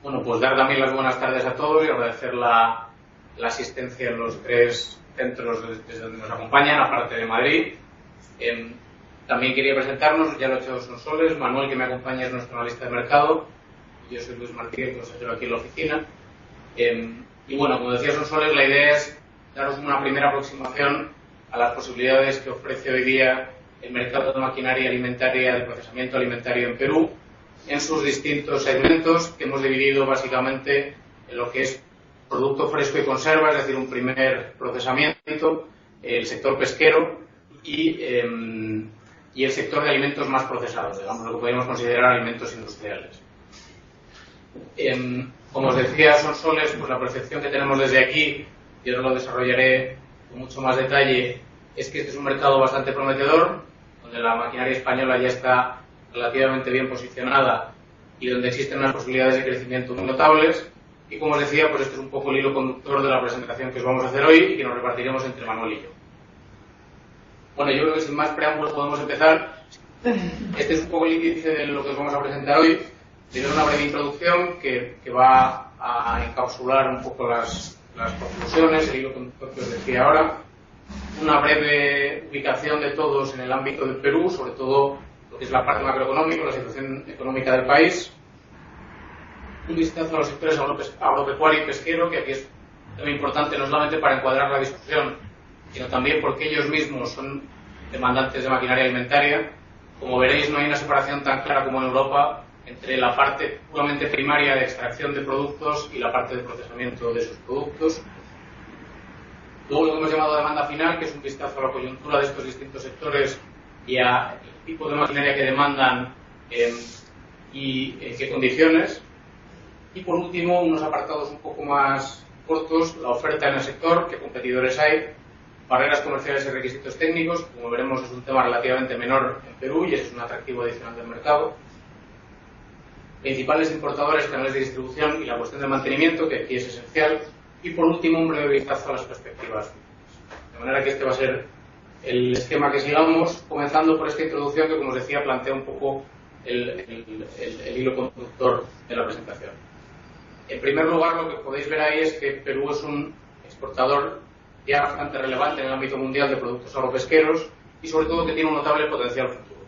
Bueno, pues dar también las buenas tardes a todos y agradecer la asistencia en los 3 centros desde donde nos acompañan, aparte de Madrid. También quería presentarnos, ya lo he hecho Sonsoles. Manuel, que me acompaña, es nuestro analista de mercado. Yo soy Luis Martínez, consejero aquí en la oficina. Y bueno, como decía Sonsoles, la idea es daros una primera aproximación a las posibilidades que ofrece hoy día el mercado de maquinaria alimentaria, de procesamiento alimentario en Perú, en sus distintos segmentos, que hemos dividido básicamente en lo que es producto fresco y conserva, es decir, un primer procesamiento, el sector pesquero y el sector de alimentos más procesados, digamos, lo que podemos considerar alimentos industriales. Como os decía Sonsoles, pues la percepción que tenemos desde aquí, y ahora lo desarrollaré con mucho más detalle, es que este es un mercado bastante prometedor, donde la maquinaria española ya está relativamente bien posicionada y donde existen unas posibilidades de crecimiento muy notables. Y como os decía, pues este es un poco el hilo conductor de la presentación que os vamos a hacer hoy y que nos repartiremos entre Manuel y yo. Bueno, yo creo que sin más preámbulos podemos empezar. Este es un poco el índice de lo que os vamos a presentar hoy. Primero una breve introducción que va a encapsular un poco las conclusiones, el hilo conductor que os decía ahora. Una breve ubicación de todos en el ámbito del Perú, sobre todo lo que es la parte macroeconómica, la situación económica del país. Un vistazo a los sectores agropecuario y pesquero, que aquí es muy importante no solamente para encuadrar la discusión, sino también porque ellos mismos son demandantes de maquinaria alimentaria. Como veréis, no hay una separación tan clara como en Europa entre la parte puramente primaria de extracción de productos y la parte de procesamiento de esos productos. Luego lo que hemos llamado demanda final, que es un vistazo a la coyuntura de estos distintos sectores y a el tipo de maquinaria que demandan y en qué condiciones. Y por último, unos apartados un poco más cortos, la oferta en el sector, qué competidores hay, barreras comerciales y requisitos técnicos. Como veremos, es un tema relativamente menor en Perú y es un atractivo adicional del mercado. Principales importadores, canales de distribución y la cuestión del mantenimiento, que aquí es esencial. Y por último, un breve vistazo a las perspectivas. De manera que este va a ser el esquema que sigamos, comenzando por esta introducción que, como os decía, plantea un poco el hilo conductor de la presentación. En primer lugar, lo que podéis ver ahí es que Perú es un exportador ya bastante relevante en el ámbito mundial de productos agropesqueros y sobre todo que tiene un notable potencial futuro.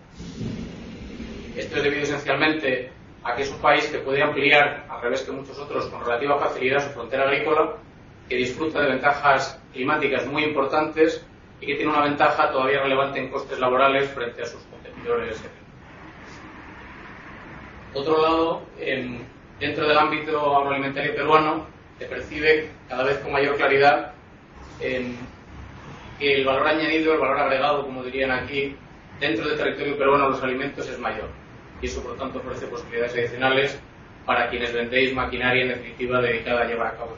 Esto es debido esencialmente a que es un país que puede ampliar, al revés que muchos otros, con relativa facilidad su frontera agrícola, que disfruta de ventajas climáticas muy importantes y que tiene una ventaja todavía relevante en costes laborales frente a sus competidores. Por otro lado, dentro del ámbito agroalimentario peruano se percibe cada vez con mayor claridad que el valor añadido, el valor agregado, como dirían aquí, dentro del territorio peruano los alimentos es mayor. Y eso, por tanto, ofrece posibilidades adicionales para quienes vendéis maquinaria, en definitiva, dedicada a llevar a cabo.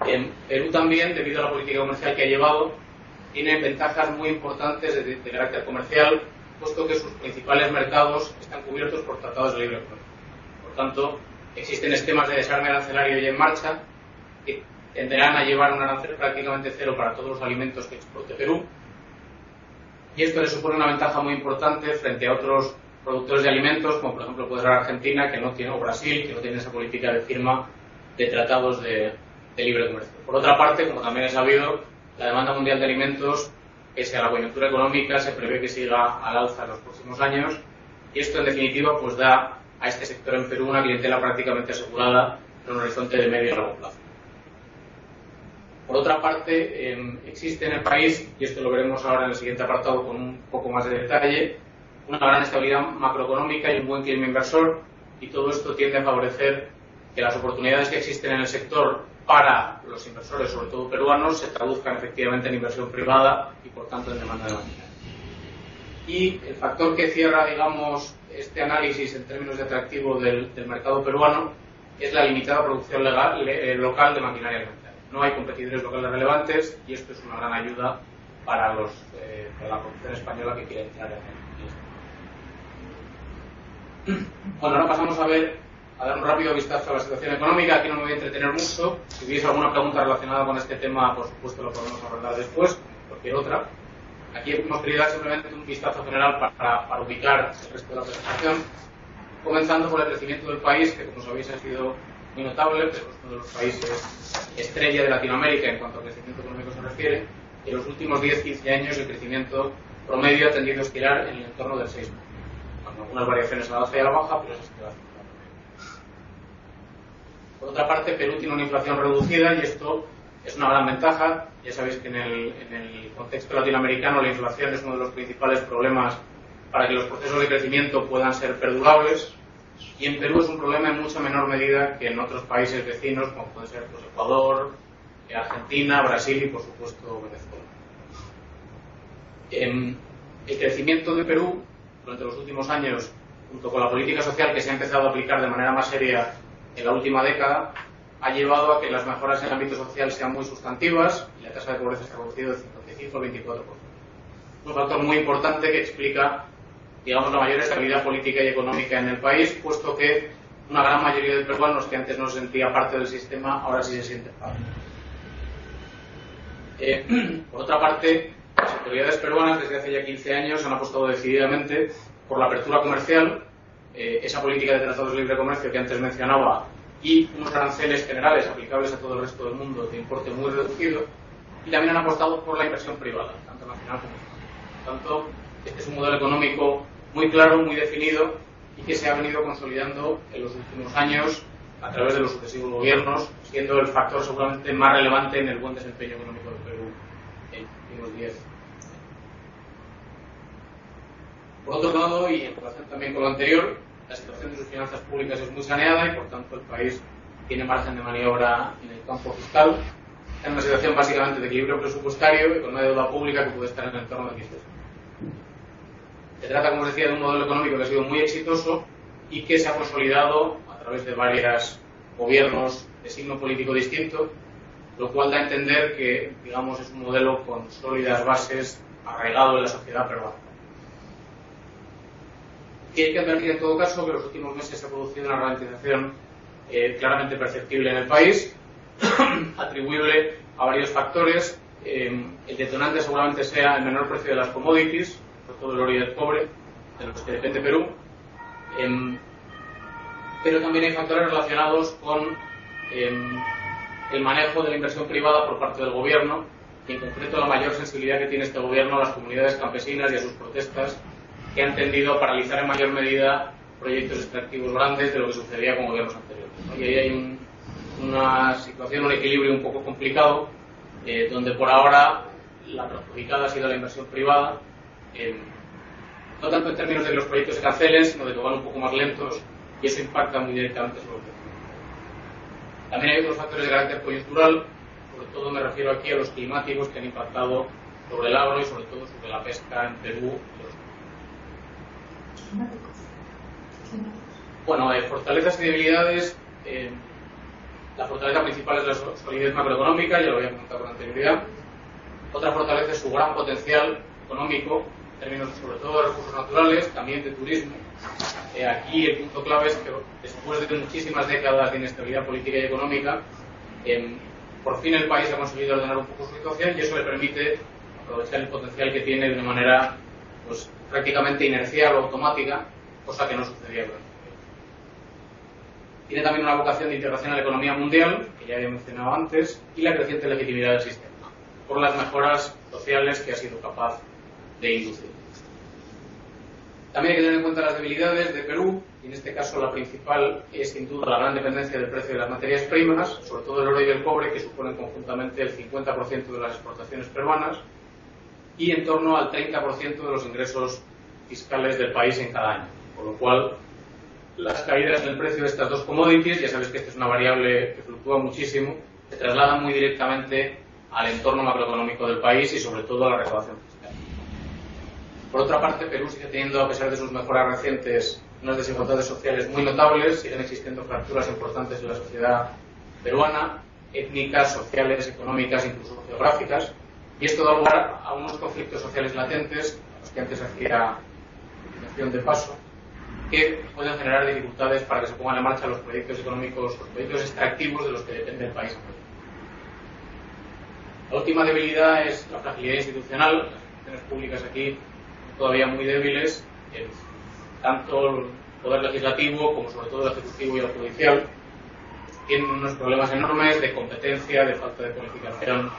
En Perú también, debido a la política comercial que ha llevado, tiene ventajas muy importantes de carácter comercial, puesto que sus principales mercados están cubiertos por tratados de libre comercio. Por tanto, existen esquemas de desarme arancelario ya en marcha que tenderán a llevar un arancel prácticamente cero para todos los alimentos que exporte Perú. Y esto le supone una ventaja muy importante frente a otros productores de alimentos, como por ejemplo puede ser Argentina, que no tiene, o Brasil, que no tiene esa política de firma de tratados de libre comercio. Por otra parte, como también es sabido, la demanda mundial de alimentos, pese a la coyuntura económica, se prevé que siga al alza en los próximos años, y esto en definitiva pues da a este sector en Perú una clientela prácticamente asegurada en un horizonte de medio y largo plazo. Por otra parte, existe en el país, y esto lo veremos ahora en el siguiente apartado con un poco más de detalle, una gran estabilidad macroeconómica y un buen clima inversor, y todo esto tiende a favorecer que las oportunidades que existen en el sector para los inversores, sobre todo peruanos, se traduzcan efectivamente en inversión privada y por tanto en demanda de maquinaria. Y el factor que cierra, digamos, este análisis en términos de atractivo del mercado peruano es la limitada producción local de maquinaria alimentaria. No hay competidores locales relevantes y esto es una gran ayuda para la producción española que quiere entrar en el. Bueno, ahora pasamos a dar un rápido vistazo a la situación económica. Aquí no me voy a entretener mucho. Si hubiese alguna pregunta relacionada con este tema, por supuesto lo podemos abordar después, como cualquier otra. Aquí hemos querido dar simplemente un vistazo general para ubicar el resto de la presentación. comenzando por el crecimiento del país, que como sabéis ha sido muy notable, pero es uno de los países estrella de Latinoamérica en cuanto a crecimiento económico se refiere, y en los últimos 10-15 años el crecimiento promedio ha tendido a oscilar en el entorno del 6%, con algunas variaciones a la alza y a la baja, pero esa es la cifra promedio. Por otra parte, Perú tiene una inflación reducida y esto es una gran ventaja. Ya sabéis que en el contexto latinoamericano la inflación es uno de los principales problemas para que los procesos de crecimiento puedan ser perdurables, y en Perú es un problema en mucha menor medida que en otros países vecinos, como pueden ser pues, Ecuador, Argentina, Brasil y por supuesto Venezuela. El crecimiento de Perú durante los últimos años, junto con la política social que se ha empezado a aplicar de manera más seria en la última década, ha llevado a que las mejoras en el ámbito social sean muy sustantivas y la tasa de pobreza se ha reducido del 55 al 24%. Un factor muy importante que explica, digamos, la mayor estabilidad política y económica en el país, puesto que una gran mayoría de peruanos que antes no se sentía parte del sistema, ahora sí se sienten parte. Por otra parte, las autoridades peruanas desde hace ya 15 años han apostado decididamente por la apertura comercial, esa política de tratados de libre comercio que antes mencionaba, y unos aranceles generales aplicables a todo el resto del mundo de importe muy reducido, y también han apostado por la inversión privada, tanto nacional como internacional. Por tanto, este es un modelo económico muy claro, muy definido y que se ha venido consolidando en los últimos años a través de los sucesivos gobiernos, siendo el factor seguramente más relevante en el buen desempeño económico del Perú en los últimos 10 años. Por otro lado, y en relación también con lo anterior, la situación de sus finanzas públicas es muy saneada y por tanto el país tiene margen de maniobra en el campo fiscal. Está en una situación básicamente de equilibrio presupuestario y con una deuda pública que puede estar en el entorno de 15%. Se trata, como os decía, de un modelo económico que ha sido muy exitoso y que se ha consolidado a través de varios gobiernos de signo político distinto, lo cual da a entender que, digamos, es un modelo con sólidas bases arraigado en la sociedad peruana. Y hay que advertir en todo caso que en los últimos meses se ha producido una ralentización claramente perceptible en el país, atribuible a varios factores. El detonante seguramente sea el menor precio de las commodities, sobre todo el oro y el cobre, de los que depende Perú, pero también hay factores relacionados con el manejo de la inversión privada por parte del gobierno, y en concreto la mayor sensibilidad que tiene este gobierno a las comunidades campesinas y a sus protestas, que han tendido a paralizar en mayor medida proyectos extractivos grandes de lo que sucedía con gobiernos anteriores. Y ahí hay una situación, un equilibrio un poco complicado, donde por ahora la perjudicada ha sido la inversión privada, no tanto en términos de que los proyectos se cancelen, sino de que van un poco más lentos, y eso impacta muy directamente sobre el crecimiento. También hay otros factores de carácter coyuntural, sobre todo me refiero aquí a los climáticos que han impactado sobre el agro y sobre todo sobre la pesca en Perú. Bueno, fortalezas y debilidades. La fortaleza principal es la solidez macroeconómica, ya lo había comentado con anterioridad. Otra fortaleza es su gran potencial económico, en términos sobre todo de recursos naturales, también de turismo. Aquí el punto clave es que después de muchísimas décadas de inestabilidad política y económica, por fin el país ha conseguido ordenar un poco su situación y eso le permite aprovechar el potencial que tiene de una manera pues, prácticamente inercial o automática, cosa que no sucedía durante el tiempo. Tiene también una vocación de integración a la economía mundial, que ya había mencionado antes, y la creciente legitimidad del sistema, por las mejoras sociales que ha sido capaz de inducir. También hay que tener en cuenta las debilidades de Perú, y en este caso la principal es sin duda la gran dependencia del precio de las materias primas, sobre todo el oro y el cobre, que suponen conjuntamente el 50% de las exportaciones peruanas, y en torno al 30% de los ingresos fiscales del país en cada año. Por lo cual, las caídas en el precio de estas dos commodities, ya sabéis que esta es una variable que fluctúa muchísimo, se trasladan muy directamente al entorno macroeconómico del país y sobre todo a la recaudación fiscal. Por otra parte, Perú sigue teniendo, a pesar de sus mejoras recientes, unas desigualdades sociales muy notables, siguen existiendo fracturas importantes en la sociedad peruana, étnicas, sociales, económicas, incluso geográficas, y esto da lugar a unos conflictos sociales latentes, a los que antes hacía mención de paso, que pueden generar dificultades para que se pongan en marcha los proyectos económicos, los proyectos extractivos de los que depende el país. La última debilidad es la fragilidad institucional. Las instituciones públicas aquí son todavía muy débiles, tanto poder legislativo, como sobre todo el ejecutivo y el judicial, tienen unos problemas enormes de competencia, de falta de cualificación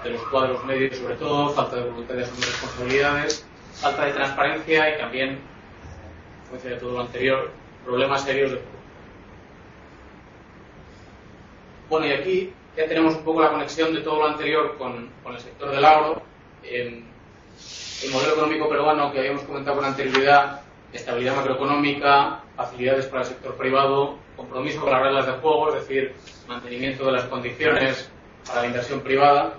de los cuadros medios, sobre todo, falta de voluntad de asumir responsabilidades, falta de transparencia y también, a consecuencia de todo lo anterior, problemas serios de corrupción. Bueno, y aquí ya tenemos un poco la conexión de todo lo anterior con el sector del agro. El modelo económico peruano que habíamos comentado con anterioridad, estabilidad macroeconómica, facilidades para el sector privado, compromiso con las reglas de juego, es decir, mantenimiento de las condiciones para la inversión privada.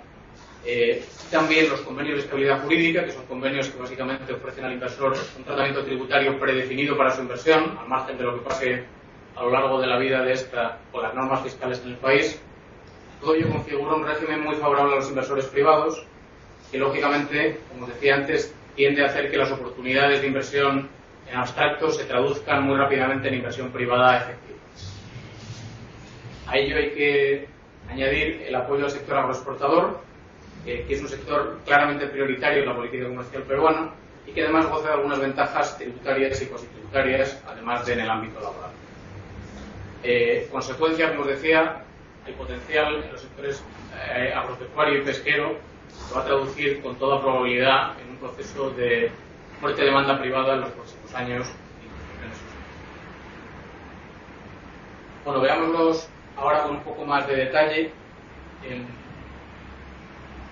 También los convenios de estabilidad jurídica, que son convenios que básicamente ofrecen al inversor un tratamiento tributario predefinido para su inversión, al margen de lo que pase a lo largo de la vida de esta con las normas fiscales en el país. Todo ello configura un régimen muy favorable a los inversores privados, que lógicamente, como decía antes, tiende a hacer que las oportunidades de inversión en abstracto se traduzcan muy rápidamente en inversión privada efectiva. A ello hay que añadir el apoyo al sector agroexportador, que es un sector claramente prioritario en la política comercial peruana y que además goza de algunas ventajas tributarias y cuasitaritarias, además de en el ámbito laboral. Consecuencia, como os decía, el potencial en los sectores agropecuario y pesquero se va a traducir con toda probabilidad en un proceso de fuerte demanda privada en los próximos años. Bueno, veámoslos ahora con un poco más de detalle.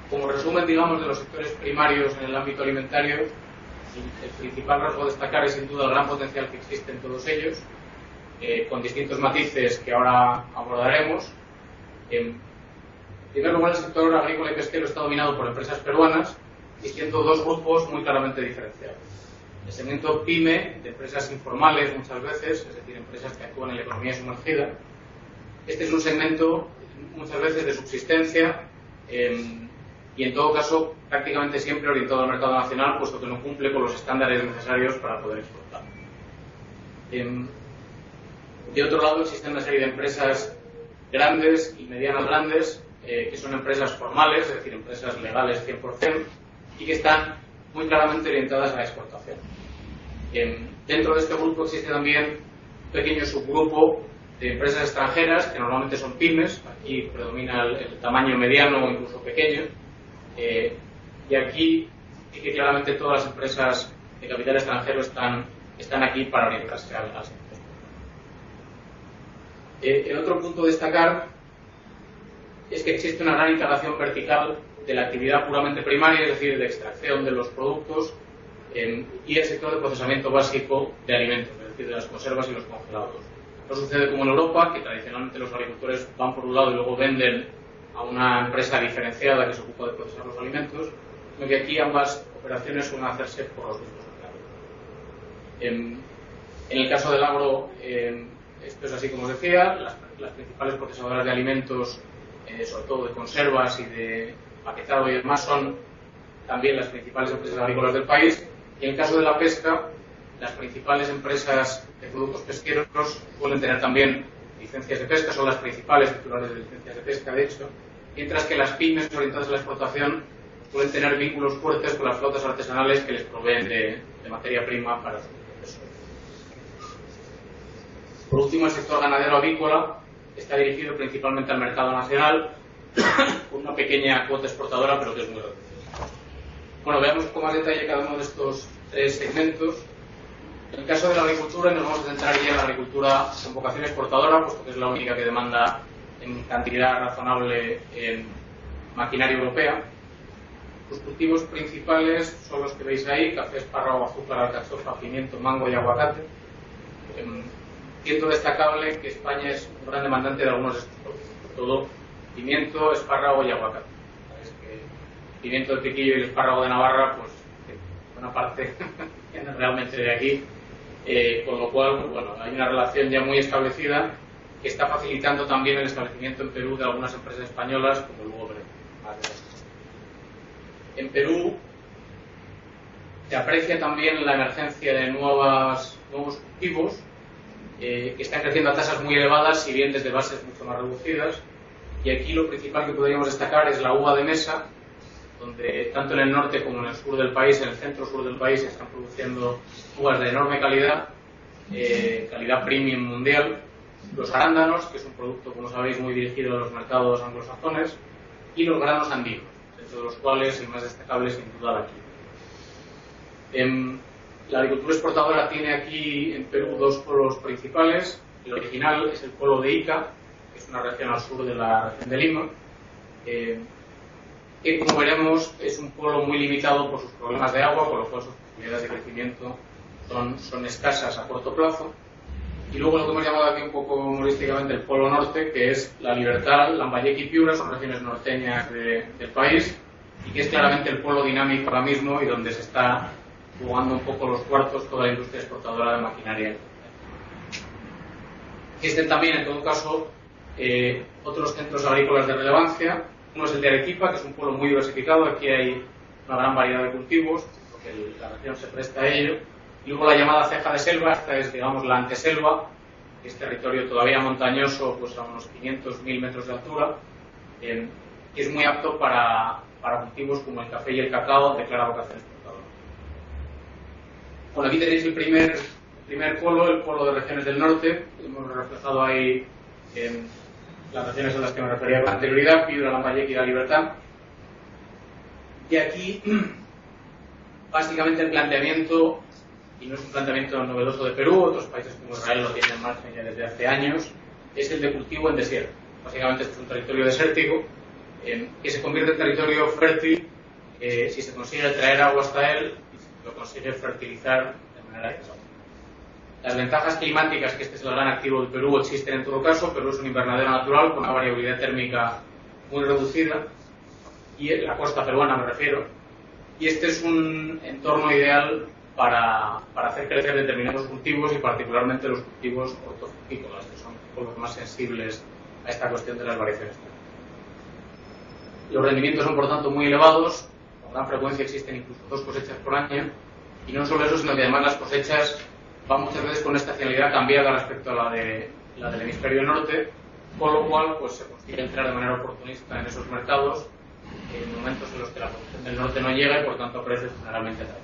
Como resumen, digamos, de los sectores primarios en el ámbito alimentario, el principal rasgo a destacar es sin duda el gran potencial que existe en todos ellos, con distintos matices que ahora abordaremos. En primer lugar, el sector agrícola y pesquero está dominado por empresas peruanas, existiendo dos grupos muy claramente diferenciados. El segmento PYME, de empresas informales muchas veces, es decir, empresas que actúan en la economía sumergida. Este es un segmento muchas veces de subsistencia y en todo caso prácticamente siempre orientado al mercado nacional, puesto que no cumple con los estándares necesarios para poder exportar. De otro lado, existen una serie de empresas grandes y medianas grandes, que son empresas formales, es decir, empresas legales 100%, y que están muy claramente orientadas a la exportación. Dentro de este grupo existe también un pequeño subgrupo de empresas extranjeras, que normalmente son pymes, aquí predomina el tamaño mediano o incluso pequeño, y aquí sí que claramente todas las empresas de capital extranjero están aquí para orientarse al sector. El otro punto a destacar es que existe una gran integración vertical de la actividad puramente primaria, es decir, de extracción de los productos, y el sector de procesamiento básico de alimentos, es decir, de las conservas y los congelados. No sucede como en Europa, que tradicionalmente los agricultores van por un lado y luego venden a una empresa diferenciada que se ocupa de procesar los alimentos, sino que aquí ambas operaciones suelen hacerse por los mismos empleados. En el caso del agro, esto es así como os decía, las principales procesadoras de alimentos, sobre todo de conservas y de paquetado y demás, son también las principales empresas agrícolas del país. Y en el caso de la pesca, las principales empresas de productos pesqueros suelen tener también licencias de pesca, son las principales titulares de licencias de pesca, de hecho, mientras que las pymes orientadas a la exportación suelen tener vínculos fuertes con las flotas artesanales que les proveen de materia prima para su proceso. Por último, el sector ganadero avícola está dirigido principalmente al mercado nacional, con una pequeña cuota exportadora, pero que es muy reducida. Bueno, veamos con más detalle cada uno de estos tres segmentos. En el caso de la agricultura, nos vamos a centrar ya en la agricultura con vocación exportadora, puesto que es la única que demanda en cantidad razonable en maquinaria europea. Los cultivos principales son los que veis ahí: café, espárrago, azúcar, alcachofa, pimiento, mango y aguacate. Siendo destacable que España es un gran demandante de algunos de estos productos, sobre todo pimiento, espárrago y aguacate. Sabéis que el pimiento de piquillo y el espárrago de Navarra, pues buena parte viene realmente de aquí, con lo cual, pues, bueno, hay una relación ya muy establecida que está facilitando también el establecimiento en Perú de algunas empresas españolas, como luego veremos más de esto. En Perú se aprecia también la emergencia de nuevos cultivos que están creciendo a tasas muy elevadas, si bien desde bases mucho más reducidas. Y aquí lo principal que podríamos destacar es la uva de mesa, donde tanto en el norte como en el sur del país, en el centro-sur del país, se están produciendo uvas de enorme calidad calidad premium mundial, los arándanos, que es un producto, como sabéis, muy dirigido a los mercados anglosajones, y los granos andinos, dentro de los cuales el más destacable es sin duda la quinoa. La agricultura exportadora tiene aquí en Perú dos polos principales. El original es el polo de Ica, que es una región al sur de la región de Lima, que, como veremos, es un polo muy limitado por sus problemas de agua, por lo cual sus posibilidades de crecimiento son escasas a corto plazo. Y luego lo que hemos llamado aquí un poco humorísticamente el polo norte, que es La Libertad, Lambayeque y Piura, son regiones norteñas del país, y que es claramente el polo dinámico ahora mismo y donde se está jugando un poco los cuartos toda la industria exportadora de maquinaria. Existen también, en todo caso, otros centros agrícolas de relevancia. Uno es el de Arequipa, que es un pueblo muy diversificado. Aquí hay una gran variedad de cultivos, porque la región se presta a ello. Y luego la llamada ceja de selva, esta es, digamos, la anteselva, que es territorio todavía montañoso, pues a unos 500.000 metros de altura, que es muy apto para cultivos como el café y el cacao, de clara vocación exportadora. Bueno, aquí tenéis el primer polo, el polo de regiones del norte. Hemos reflejado ahí las regiones a las que me refería con anterioridad, Piura, Lambayeque y La Libertad. Y aquí, básicamente, el planteamiento, y no es un planteamiento novedoso de Perú, otros países como Israel lo tienen en marcha ya desde hace años, es el de cultivo en desierto. Básicamente, este es un territorio desértico que se convierte en territorio fértil si se consigue traer agua hasta él y si lo consigue fertilizar de manera adecuada. Las ventajas climáticas, que este es el gran activo del Perú, existen en todo caso. Perú es un invernadero natural con una variabilidad térmica muy reducida, y la costa peruana me refiero, y este es un entorno ideal para hacer crecer determinados cultivos, y particularmente los cultivos hortofrutícolas, que son los más sensibles a esta cuestión de las variaciones. Los rendimientos son, por tanto, muy elevados. Con gran frecuencia existen incluso 2 cosechas por año, y no solo eso, sino que además las cosechas van muchas veces con una estacionalidad cambiada respecto a la del hemisferio norte, con lo cual pues se consigue entrar de manera oportunista en esos mercados en momentos en los que la producción del norte no llega y por tanto a precios generalmente altos.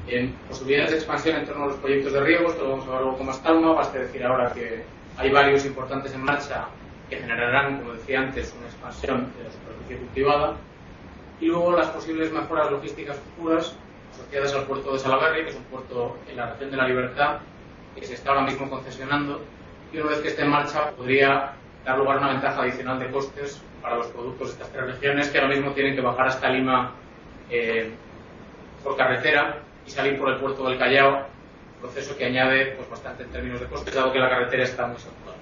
En posibilidades de expansión en torno a los proyectos de riego, esto lo vamos a ver luego con más calma. Basta decir ahora que hay varios importantes en marcha que generarán, como decía antes, una expansión de la superficie cultivada, y luego las posibles mejoras logísticas futuras asociadas al puerto de Salaverry, que es un puerto en la región de La Libertad, que se está ahora mismo concesionando, y una vez que esté en marcha podría dar lugar a una ventaja adicional de costes para los productos de estas 3 regiones, que ahora mismo tienen que bajar hasta Lima por carretera y salir por el puerto del Callao, proceso que añade pues bastante en términos de costes, dado que la carretera está muy saturada.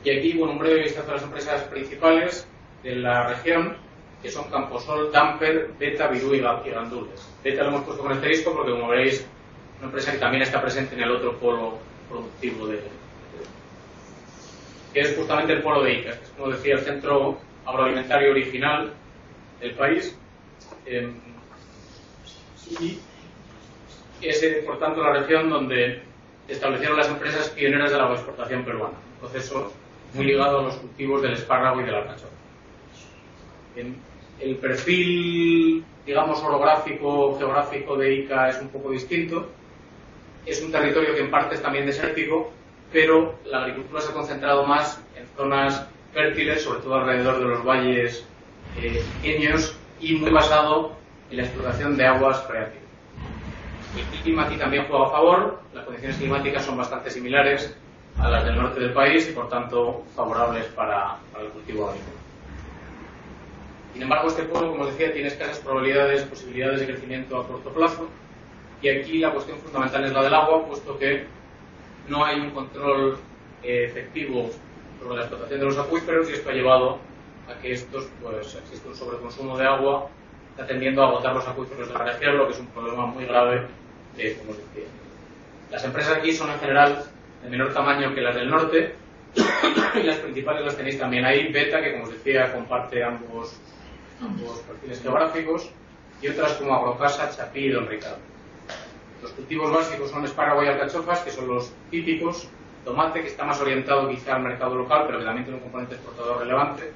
Y aquí, bueno, un breve vistazo a las empresas principales de la región, que son Camposol, Damper, Beta, Virú y Gandules. Beta lo hemos puesto con asterisco porque, como veréis, es una empresa que también está presente en el otro polo productivo que es justamente el polo de Ica, que es, como decía, el centro agroalimentario original del país, y es, por tanto, la región donde se establecieron las empresas pioneras de la agroexportación peruana, un proceso muy ligado a los cultivos del espárrago y de la alcachofa. El perfil, digamos, orográfico, geográfico de Ica es un poco distinto. Es un territorio que en parte es también desértico, pero la agricultura se ha concentrado más en zonas fértiles, sobre todo alrededor de los valles pequeños, y muy basado en la explotación de aguas freáticas. El clima aquí también juega a favor. Las condiciones climáticas son bastante similares a las del norte del país y, por tanto, favorables para el cultivo agrícola. Sin embargo, este pueblo, como os decía, tiene escasas posibilidades de crecimiento a corto plazo, y aquí la cuestión fundamental es la del agua, puesto que no hay un control efectivo sobre la explotación de los acuíferos, y esto ha llevado a que existe un sobreconsumo de agua, está tendiendo a agotar los acuíferos de la región, lo que es un problema muy grave, como os decía. Las empresas aquí son en general de menor tamaño que las del norte, y las principales las tenéis también ahí. Beta, que, como os decía, comparte ambos perfiles geográficos, y otras como Agrocasa, Chapí y Don Ricardo. Los cultivos básicos son espárrago y alcachofas, que son los típicos, tomate, que está más orientado quizá al mercado local, pero que también tiene un componente exportador relevante,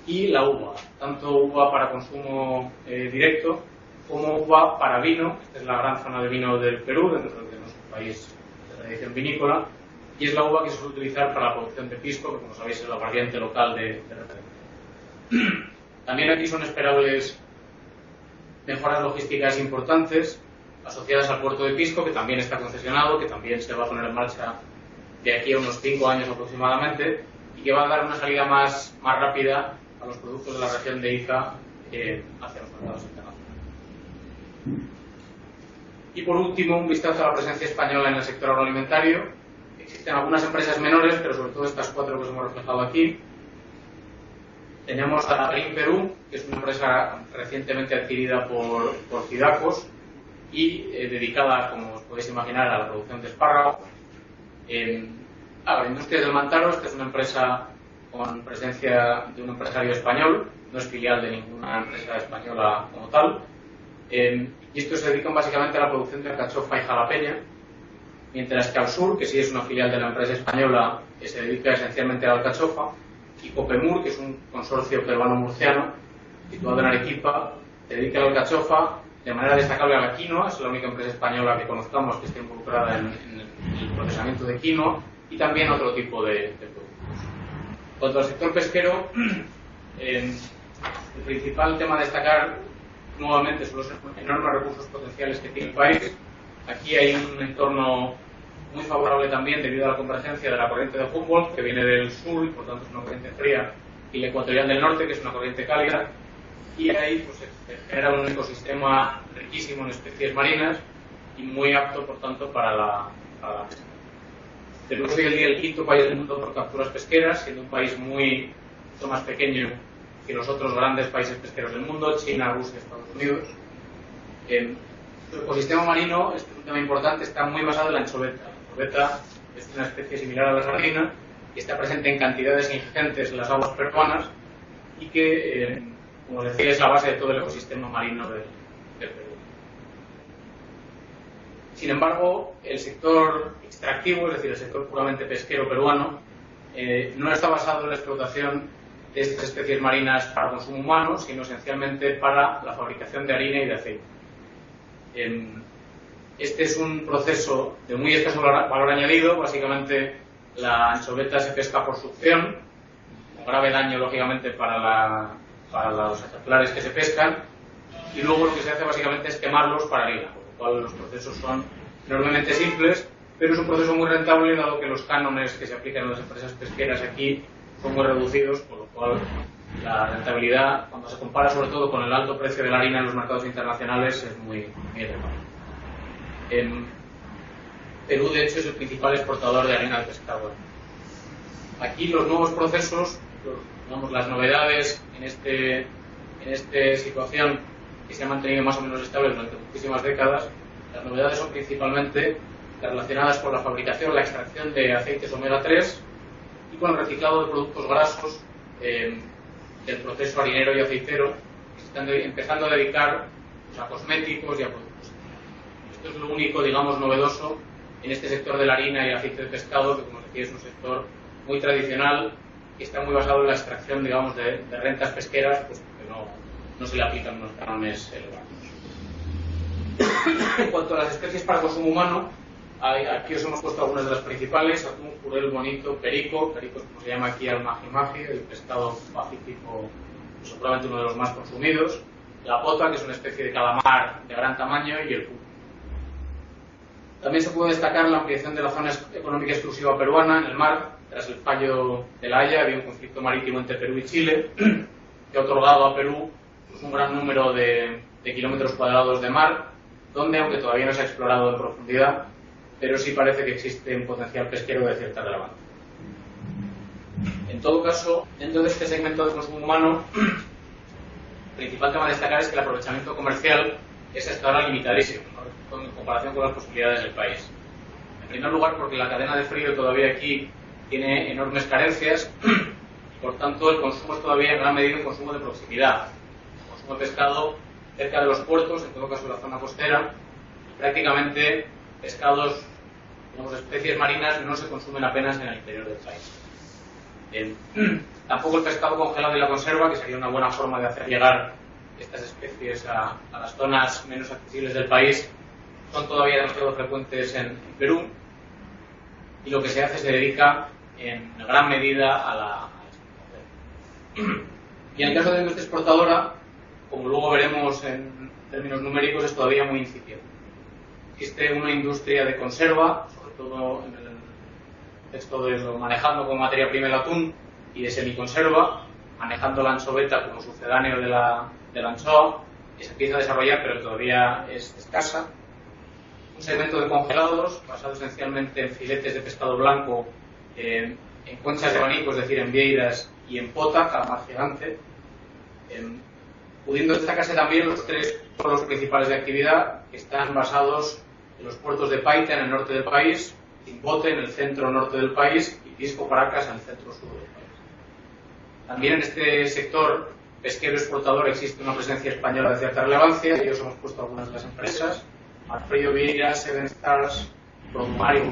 y la uva, tanto uva para consumo directo como uva para vino. Esta es la gran zona de vino del Perú, dentro de nuestro país de tradición vinícola, y es la uva que se suele utilizar para la producción de pisco, que como sabéis es la variante local de referencia. También aquí son esperables mejoras logísticas importantes asociadas al puerto de Pisco, que también está concesionado, que también se va a poner en marcha de aquí a unos 5 años aproximadamente, y que va a dar una salida más rápida a los productos de la región de Ica hacia los mercados internacionales. Y por último, un vistazo a la presencia española en el sector agroalimentario. Existen algunas empresas menores, pero sobre todo estas 4 que os hemos reflejado aquí. Tenemos a Green Perú, que es una empresa recientemente adquirida por Cidacos y dedicada, como os podéis imaginar, a la producción de espárrago. Agroindustrias del Mantaro, esta es una empresa con presencia de un empresario español, no es filial de ninguna empresa española como tal. Y estos se dedican básicamente a la producción de alcachofa y jalapeña, mientras que Alsur, que sí es una filial de la empresa española, que se dedica esencialmente a la alcachofa, y Copemur, que es un consorcio peruano-murciano situado en Arequipa, se dedica a la alcachofa, de manera destacable a la quinoa. Es la única empresa española que conozcamos que esté involucrada en el procesamiento de quinoa, y también otro tipo de productos. En cuanto al sector pesquero, el principal tema a destacar nuevamente son los enormes recursos potenciales que tiene el país. Aquí hay un entorno muy favorable también debido a la convergencia de la corriente de Humboldt, que viene del sur y por tanto es una corriente fría, y la ecuatorial del norte, que es una corriente cálida, y ahí pues, se genera un ecosistema riquísimo en especies marinas y muy apto por tanto para la pesca. Perú es hoy en día el 5º país del mundo por capturas pesqueras, siendo un país mucho más pequeño que los otros grandes países pesqueros del mundo, China, Rusia, Estados Unidos. El ecosistema marino, este es un tema importante, está muy basado en la anchoveta. La anchoveta es una especie similar a la sardina y está presente en cantidades ingentes en las aguas peruanas y que, como decía, es la base de todo el ecosistema marino del Perú. Sin embargo, el sector extractivo, es decir, el sector puramente pesquero peruano, no está basado en la explotación de estas especies marinas para consumo humano, sino esencialmente para la fabricación de harina y de aceite. Este es un proceso de muy escaso valor añadido. Básicamente, la anchoveta se pesca por succión, con grave daño, lógicamente, para los ejemplares que se pescan, y luego lo que se hace básicamente es quemarlos para harina, por lo cual los procesos son enormemente simples, pero es un proceso muy rentable, dado que los cánones que se aplican a las empresas pesqueras aquí son muy reducidos, por lo cual la rentabilidad, cuando se compara sobre todo con el alto precio de la harina en los mercados internacionales, es muy elevado. Perú, de hecho, es el principal exportador de harina de pescado. Aquí los nuevos procesos, las novedades en esta situación que se ha mantenido más o menos estable durante muchísimas décadas, las novedades son principalmente relacionadas con la fabricación, la extracción de aceites omega 3 y con el reciclado de productos grasos del proceso harinero y aceitero, que se están empezando a dedicar pues, a cosméticos y a productos. Esto es lo único, digamos, novedoso en este sector de la harina y el aceite de pescado, que como os decía es un sector muy tradicional y está muy basado en la extracción, digamos, de rentas pesqueras, pues que no se le aplican unos cánones elevados. En cuanto a las especies para consumo humano, aquí os hemos puesto algunas de las principales: atún, jurel, bonito, perico es como se llama aquí al maji-maji, el pescado pacífico, pues, seguramente uno de los más consumidos, la pota, que es una especie de calamar de gran tamaño, y el pulpo. También se puede destacar la ampliación de la zona económica exclusiva peruana en el mar. Tras el fallo de La Haya había un conflicto marítimo entre Perú y Chile que ha otorgado a Perú pues, un gran número de kilómetros cuadrados de mar, donde, aunque todavía no se ha explorado en profundidad, pero sí parece que existe un potencial pesquero de cierta relevancia. En todo caso, dentro de este segmento de consumo humano, el principal tema a destacar es que el aprovechamiento comercial es hasta ahora limitadísimo, ¿no?, en comparación con las posibilidades del país. En primer lugar, porque la cadena de frío todavía aquí tiene enormes carencias y, por tanto, el consumo es todavía en gran medida un consumo de proximidad. El consumo de pescado cerca de los puertos, en todo caso de la zona costera, y prácticamente pescados, digamos, especies marinas no se consumen apenas en el interior del país. Tampoco el pescado congelado y la conserva, que sería una buena forma de hacer llegar estas especies a las zonas menos accesibles del país son todavía demasiado frecuentes en Perú, y lo que se hace se dedica en gran medida a la exportación. Y en el caso de la industria exportadora, como luego veremos en términos numéricos, es todavía muy incipiente. Existe una industria de conserva, sobre todo en el texto de lo manejando como materia prima el atún, y de semiconserva, manejando la anchoveta como sucedáneo de la anchoa, que se empieza a desarrollar pero todavía es escasa. Un segmento de congelados, basado esencialmente en filetes de pescado blanco, en conchas de abanico, es decir, en vieiras y en pota, calamar gigante. Pudiendo destacarse también los tres polos principales de actividad, que están basados en los puertos de Paita, en el norte del país, Chimbote, en el centro norte del país, y Pisco Paracas, en el centro sur del país. También en este sector pesquero exportador existe una presencia española de cierta relevancia, y ellos hemos puesto algunas de las empresas: Alfredo Vieira, Seven Stars, Produmario,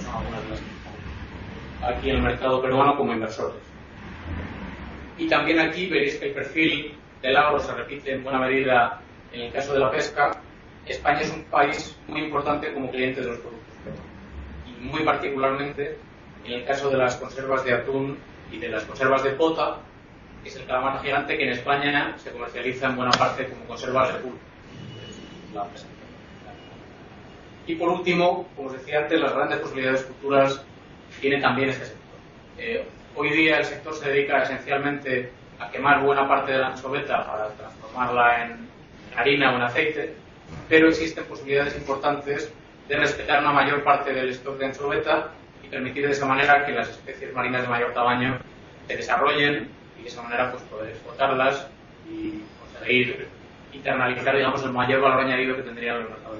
son algunas de las que están aquí en el mercado peruano como inversores. Y también aquí veréis que el perfil del agro se repite en buena medida en el caso de la pesca. España es un país muy importante como cliente de los productos peruanos, y muy particularmente en el caso de las conservas de atún y de las conservas de pota, que es el calamar gigante que en España se comercializa en buena parte como conservas de pulpo. Y por último, como os decía antes, las grandes posibilidades futuras tiene también este sector. Hoy día el sector se dedica esencialmente a quemar buena parte de la anchoveta para transformarla en harina o en aceite, pero existen posibilidades importantes de respetar una mayor parte del stock de anchoveta y permitir de esa manera que las especies marinas de mayor tamaño se desarrollen, y de esa manera pues poder explotarlas y conseguir internalizar, digamos, el mayor valor añadido que tendrían los mercados.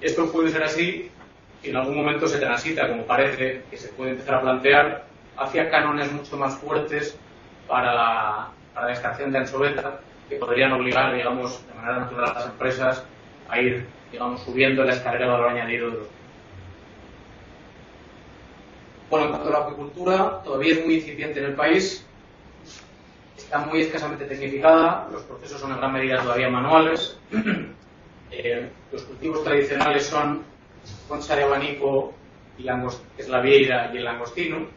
Esto puede ser así si en algún momento se transita, como parece que se puede empezar a plantear, hacia cánones mucho más fuertes para la extracción de anchoveta, que podrían obligar, digamos, de manera natural a las empresas a ir, digamos, subiendo la escalera de valor añadido de los. Bueno, en cuanto a la acuicultura, todavía es muy incipiente en el país, está muy escasamente tecnificada, los procesos son en gran medida todavía manuales. Los cultivos tradicionales son concha de abanico, y que es la vieira, y el langostino.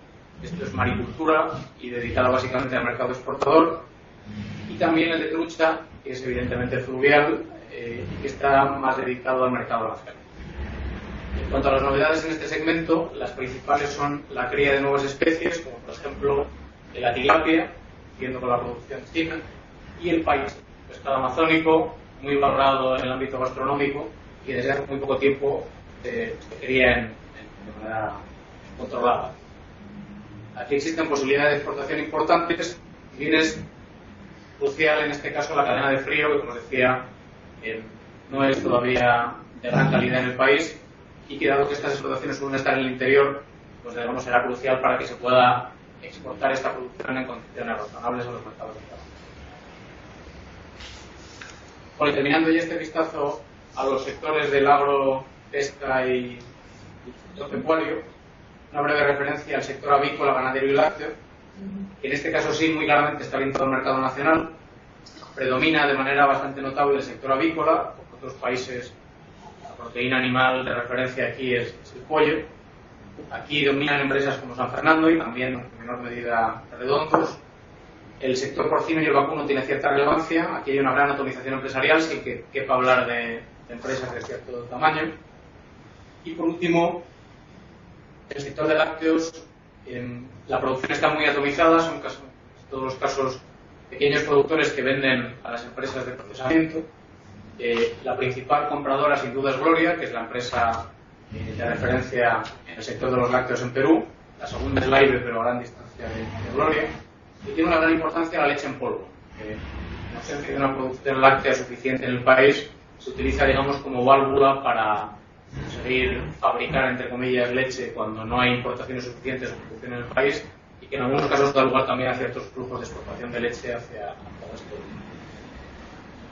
Esto es maricultura y dedicada básicamente al mercado exportador. Y también el de trucha, que es evidentemente fluvial, y que está más dedicado al mercado nacional. En cuanto a las novedades en este segmento, las principales son la cría de nuevas especies, como por ejemplo la tilapia, siguiendo con la producción china, y el país, pescado amazónico, muy valorado en el ámbito gastronómico, y desde hace muy poco tiempo se cría de manera controlada. Aquí existen posibilidades de exportación importantes, y es crucial en este caso la cadena de frío, que como os decía no es todavía de gran calidad en el país, y que dado que estas explotaciones suelen estar en el interior, pues digamos será crucial para que se pueda exportar esta producción en condiciones razonables a los mercados internacionales. Bueno, y terminando ya este vistazo a los sectores del agro, pesca y pecuario, una breve referencia al sector avícola, ganadero y lácteo, que en este caso sí muy claramente está orientado al mercado nacional. Predomina de manera bastante notable el sector avícola, con otros países la proteína animal de referencia aquí es el pollo. Aquí dominan empresas como San Fernando y también en menor medida Redondos. El sector porcino y el vacuno tiene cierta relevancia. Aquí hay una gran atomización empresarial, sin que quepa hablar de empresas de cierto tamaño. Y por último, el sector de lácteos, la producción está muy atomizada, son en todos los casos pequeños productores que venden a las empresas de procesamiento. La principal compradora sin duda es Gloria, que es la empresa de referencia en el sector de los lácteos en Perú. La segunda es Laibe, pero a gran distancia de Gloria. Y tiene una gran importancia la leche en polvo. En ausencia de una producción láctea suficiente en el país, se utiliza, digamos, como válvula para conseguir fabricar, entre comillas, leche cuando no hay importaciones suficientes o producción en el país, y que en algunos casos da lugar también a ciertos flujos de exportación de leche hacia el resto.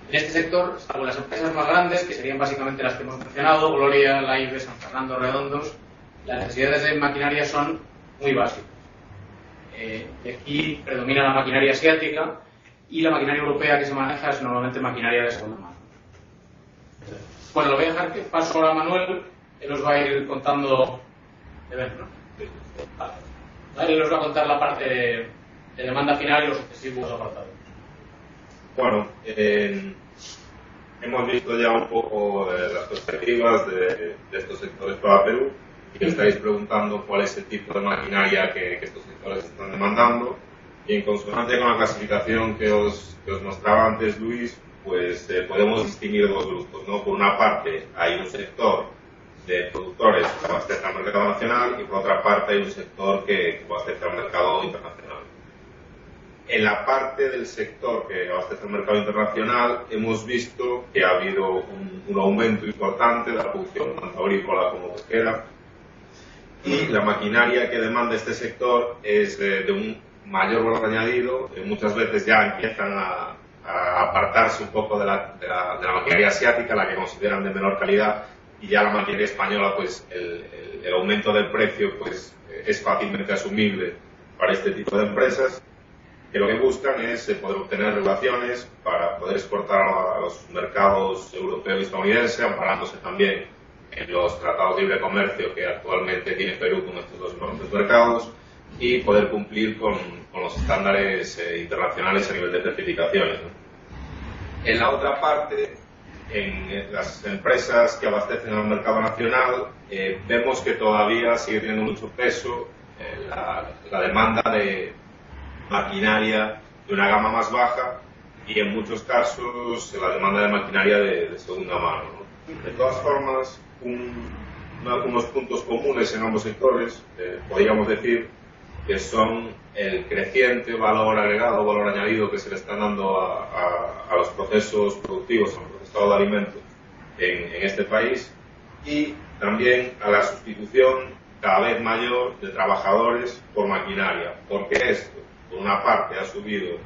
En este sector, salvo las empresas más grandes, que serían básicamente las que hemos mencionado, Gloria, Laibe, San Fernando, Redondos, las necesidades de maquinaria son muy básicas. Aquí predomina la maquinaria asiática, y la maquinaria europea que se maneja es normalmente maquinaria de segunda mano. Bueno, lo voy a dejar que paso ahora a Manuel, él os va a ir contando de ver, ¿no? Vale, él os va a contar la parte de demanda final y los sucesivos apartados. Bueno, hemos visto ya un poco las perspectivas de estos sectores para Perú y estáis preguntando cuál es el tipo de maquinaria que estos sectores están demandando, y en consonancia con la clasificación que os mostraba antes Luis, pues podemos distinguir dos grupos, ¿no? Por una parte hay un sector de productores que abastece al mercado nacional y por otra parte hay un sector que abastece al mercado internacional. En la parte del sector que abastece al mercado internacional hemos visto que ha habido un aumento importante de la producción tanto agrícola como pesquera, y la maquinaria que demanda este sector es de un mayor valor añadido. Muchas veces ya empiezan a apartarse un poco de la maquinaria asiática, la que consideran de menor calidad, y ya la maquinaria española, pues el aumento del precio pues es fácilmente asumible para este tipo de empresas, que lo que buscan es poder obtener regulaciones para poder exportar a los mercados europeo y estadounidense, amparándose también en los tratados de libre comercio que actualmente tiene Perú con estos dos grandes mercados, y poder cumplir con los estándares internacionales a nivel de certificaciones, ¿no? En la otra parte, en las empresas que abastecen al mercado nacional, vemos que todavía sigue teniendo mucho peso la demanda de maquinaria de una gama más baja, y en muchos casos la demanda de maquinaria de segunda mano, ¿no? De todas formas, unos puntos comunes en ambos sectores, podríamos decir, que son el creciente valor agregado, valor añadido que se le está dando a los procesos productivos, al procesado de alimentos en este país, y también a la sustitución cada vez mayor de trabajadores por maquinaria, porque esto, por una parte, ha subido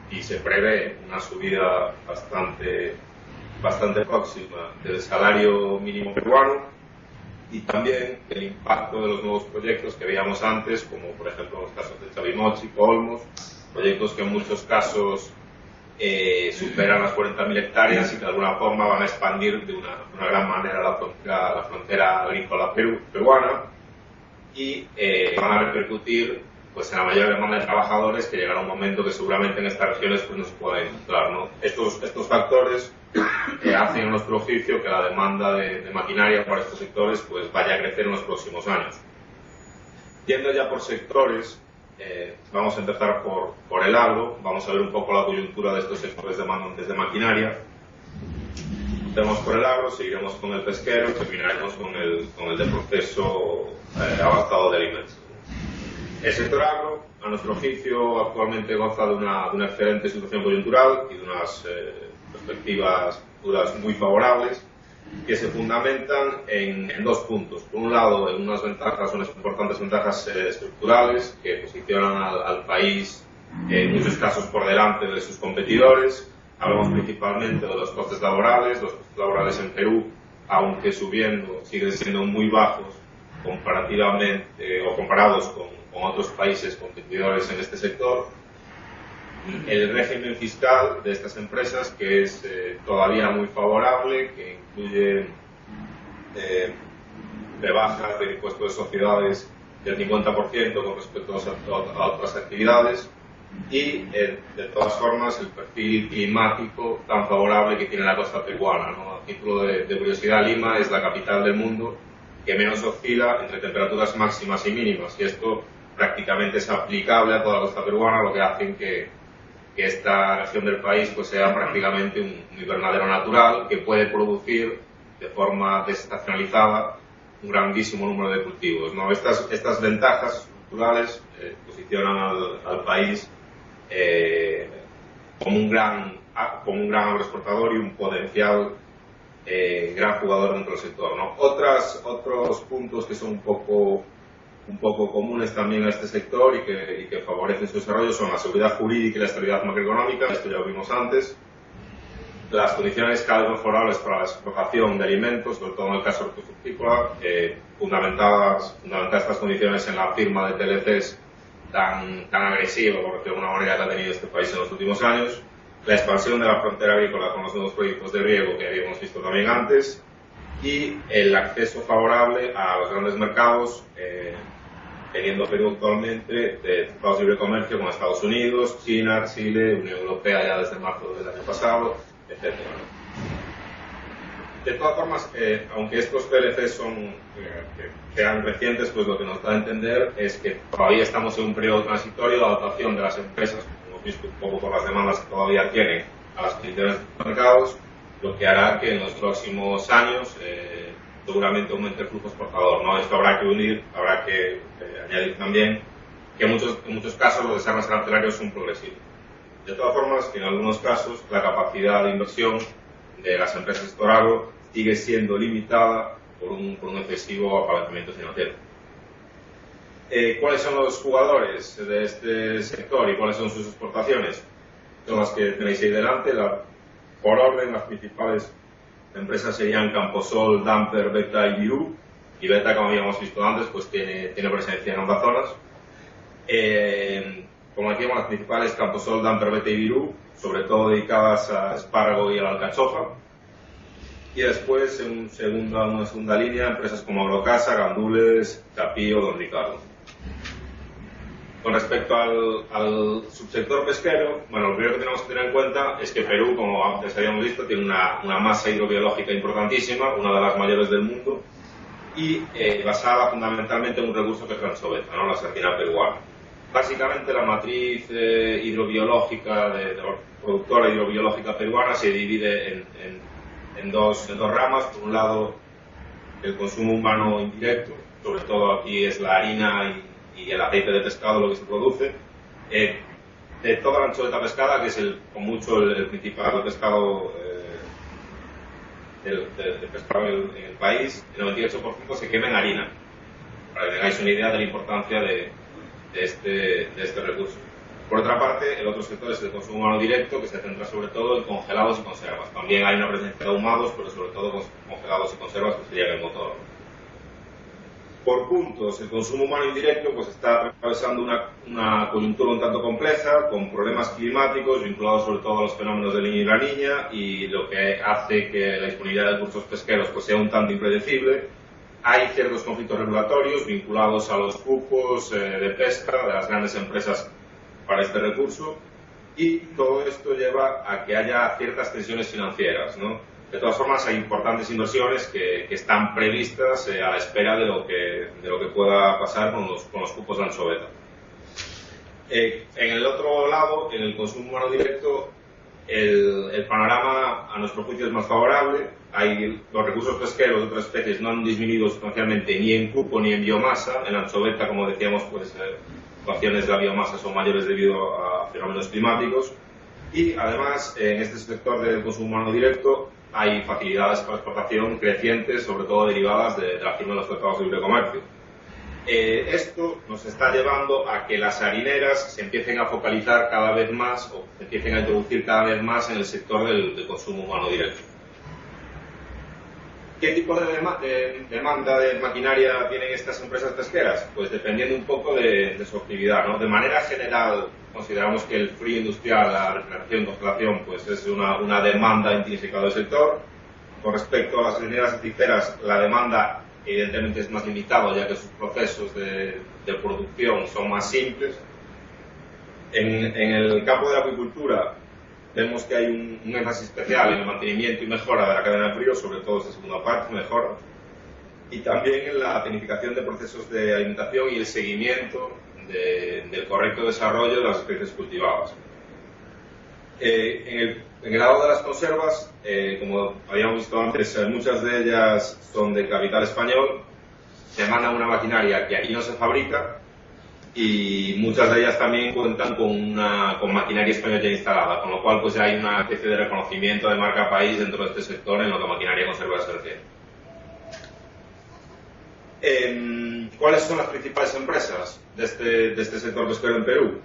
y se prevé una subida bastante próxima del salario mínimo peruano, y también el impacto de los nuevos proyectos que veíamos antes, como por ejemplo en los casos de Chavimochi, Olmos, proyectos que en muchos casos superan las 40.000 hectáreas y que de alguna forma van a expandir de una gran manera la frontera agrícola peruana, y van a repercutir pues en la mayor demanda de trabajadores, que llegará un momento que seguramente en estas regiones pues, no se pueda encontrar, ¿no? Estos factores hacen, en nuestro juicio, que la demanda de maquinaria para estos sectores pues vaya a crecer en los próximos años. Yendo ya por sectores, vamos a empezar por el agro. Vamos a ver un poco la coyuntura de estos sectores demandantes de maquinaria. Empezamos por el agro, seguiremos con el pesquero, terminaremos con el de proceso avanzado de alimentos. El sector agro, a nuestro juicio, actualmente goza de una excelente situación coyuntural y de unas perspectivas futuras muy favorables, que se fundamentan en dos puntos. Por un lado, en unas importantes ventajas estructurales que posicionan al país en muchos casos por delante de sus competidores. Hablamos principalmente de los costes laborales. Los costes laborales en Perú, aunque subiendo, siguen siendo muy bajos comparativamente o comparados con otros países competidores en este sector. El régimen fiscal de estas empresas, que es todavía muy favorable, que incluye rebajas del impuesto de sociedades del 50% con respecto a otras actividades, y de todas formas el perfil climático tan favorable que tiene la costa peruana, ¿no? A título de curiosidad, Lima es la capital del mundo que menos oscila entre temperaturas máximas y mínimas, y esto prácticamente es aplicable a toda la costa peruana, lo que hace que esta región del país pues sea prácticamente un invernadero natural que puede producir de forma desestacionalizada un grandísimo número de cultivos, ¿no? Estas ventajas estructurales posicionan al país como un gran agroexportador y un potencial gran jugador dentro del sector, ¿no? Otros puntos que son un poco comunes también a este sector y que favorecen su desarrollo son la seguridad jurídica y la estabilidad macroeconómica. Esto ya lo vimos antes. Las condiciones cada vez más favorables para la explotación de alimentos, sobre todo en el caso hortofrutícola, fundamentadas estas condiciones en la firma de TLCs tan agresiva, por decirlo de alguna manera, que ha tenido este país en los últimos años. la expansión de la frontera agrícola con los nuevos proyectos de riego que habíamos visto también antes, y el acceso favorable a los grandes mercados, teniendo Perú actualmente de tratados de libre comercio con Estados Unidos, China, Chile, Unión Europea ya desde marzo del año pasado, etc. De todas formas, aunque estos PLCs sean recientes, pues lo que nos da a entender es que todavía estamos en un periodo transitorio de adaptación de las empresas, como hemos visto un poco por las demandas que todavía tienen a las condiciones de los mercados, lo que hará que en los próximos años seguramente aumente el flujo exportador, ¿no? Esto habrá que añadir también que en muchos casos los desarmes arancelarios son progresivos. De todas formas, en algunos casos la capacidad de inversión de las empresas sector agro sigue siendo limitada por un excesivo apalancamiento financiero. ¿Cuáles son los jugadores de este sector y cuáles son sus exportaciones? Son las que tenéis ahí delante. Por orden, las principales empresas serían Camposol, Damper, Beta y Virú. Y Beta, como habíamos visto antes, pues tiene presencia en ambas zonas. Como decíamos, las principales Camposol, Damper, Beta y Virú, sobre todo dedicadas a espárrago y a la alcachofa. Y después, en una segunda línea, empresas como Agrocasa, Gandules, Chapío, Don Ricardo. Con respecto al subsector pesquero, bueno, lo primero que tenemos que tener en cuenta es que Perú, como antes habíamos visto, tiene una masa hidrobiológica importantísima, una de las mayores del mundo, y basada fundamentalmente en un recurso que es la anchoveta, ¿no? La sardina peruana. Básicamente la matriz hidrobiológica, productora hidrobiológica peruana se divide en dos ramas. Por un lado, el consumo humano indirecto, sobre todo aquí es la harina y el aceite de pescado lo que se produce. De toda la anchoveta pescada, que es con mucho el principal pescado del pescado en el país, el 98% se quema en harina, para que tengáis una idea de la importancia de este recurso. Por otra parte, el otro sector es el consumo humano directo, que se centra sobre todo en congelados y conservas. También hay una presencia de ahumados, pero sobre todo congelados y conservas, que sería el motor. Por puntos, el consumo humano indirecto pues está atravesando una coyuntura un tanto compleja, con problemas climáticos vinculados sobre todo a los fenómenos del Niño y la Niña, y lo que hace que la disponibilidad de recursos pesqueros pues sea un tanto impredecible. Hay ciertos conflictos regulatorios vinculados a los cupos de pesca de las grandes empresas para este recurso, y todo esto lleva a que haya ciertas tensiones financieras, ¿no? De todas formas, hay importantes inversiones que están previstas a la espera de lo que pueda pasar con los cupos de anchoveta. En el otro lado, en el consumo humano directo, el panorama a nuestro juicio es más favorable. Los recursos pesqueros de otras especies no han disminuido sustancialmente ni en cupo ni en biomasa. En anchoveta, como decíamos, pues fluctuaciones de la biomasa son mayores debido a fenómenos climáticos. Y además, en este sector del consumo humano directo, hay facilidades para exportación crecientes, sobre todo derivadas de la firma de los tratados de libre comercio. Esto nos está llevando a que las harineras se empiecen a focalizar cada vez más, o se empiecen a introducir cada vez más en el sector del consumo humano directo. ¿Qué tipo de demanda de maquinaria tienen estas empresas pesqueras? Pues dependiendo un poco de su actividad, ¿no? De manera general, consideramos que el frío industrial, la refrigeración, congelación, pues es una demanda intrínseca del sector. Con respecto a las harineras aceiteras, la demanda evidentemente es más limitada, ya que sus procesos de producción son más simples. En el campo de la acuicultura, vemos que hay un énfasis especial en el mantenimiento y mejora de la cadena de frío, sobre todo esta segunda parte, mejora, y también en la tecnificación de procesos de alimentación y el seguimiento del correcto desarrollo de las especies cultivadas. En el lado de las conservas, como habíamos visto antes, muchas de ellas son de capital español, se demanda una maquinaria que aquí no se fabrica, y muchas de ellas también cuentan con maquinaria española ya instalada, con lo cual pues hay una especie de reconocimiento de marca país dentro de este sector en lo que maquinaria conserva se refiere. ¿Cuáles son las principales empresas de este sector pesquero en Perú?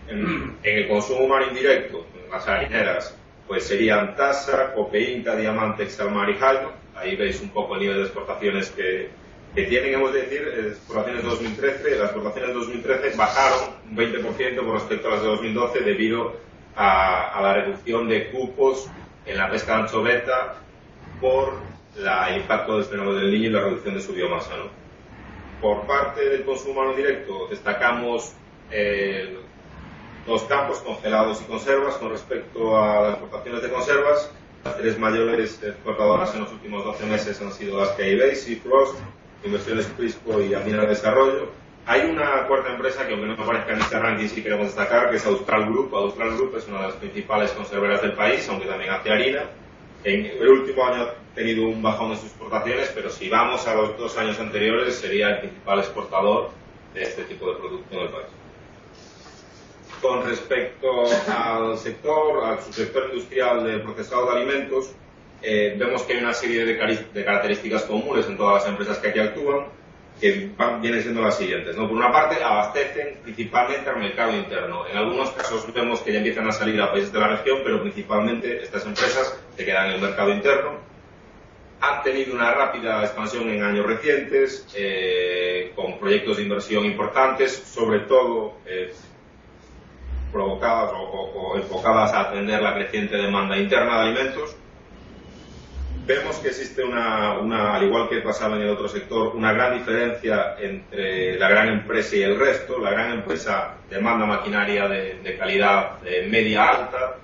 En el consumo humano indirecto, las harineras, pues serían Tasa, Copeinca, Diamante, Salmar y Jaino. Ahí veis un poco el nivel de exportaciones que tienen, hemos de decir, exportaciones de 2013. Las exportaciones de 2013 bajaron un 20% con respecto a las de 2012 debido a la reducción de cupos en la pesca de anchoveta por el impacto del fenómeno del Niño y la reducción de su biomasa, ¿no? Por parte del consumo humano directo destacamos los campos congelados y conservas. Con respecto a las exportaciones de conservas, las tres mayores exportadoras en los últimos 12 meses han sido las KBA, Seafrost, Inversiones Crispo y Andina de Desarrollo. Hay una cuarta empresa que, aunque no me aparezca en este ranking, sí queremos destacar, que es Austral Group. Austral Group es una de las principales conserveras del país, aunque también hace harina. En el último año ha tenido un bajón en sus exportaciones, pero si vamos a los 2 años anteriores, sería el principal exportador de este tipo de producto en el país. Con respecto al subsector industrial de procesado de alimentos, vemos que hay una serie de características comunes en todas las empresas que aquí actúan, que vienen siendo las siguientes, ¿no? Por una parte, abastecen principalmente al mercado interno. En algunos casos vemos que ya empiezan a salir a países de la región, pero principalmente estas empresas se quedan en el mercado interno. Han tenido una rápida expansión en años recientes, con proyectos de inversión importantes, sobre todo provocadas o enfocadas a atender la creciente demanda interna de alimentos. Vemos que existe al igual que pasaba en el otro sector, una gran diferencia entre la gran empresa y el resto. La gran empresa demanda maquinaria de calidad media-alta,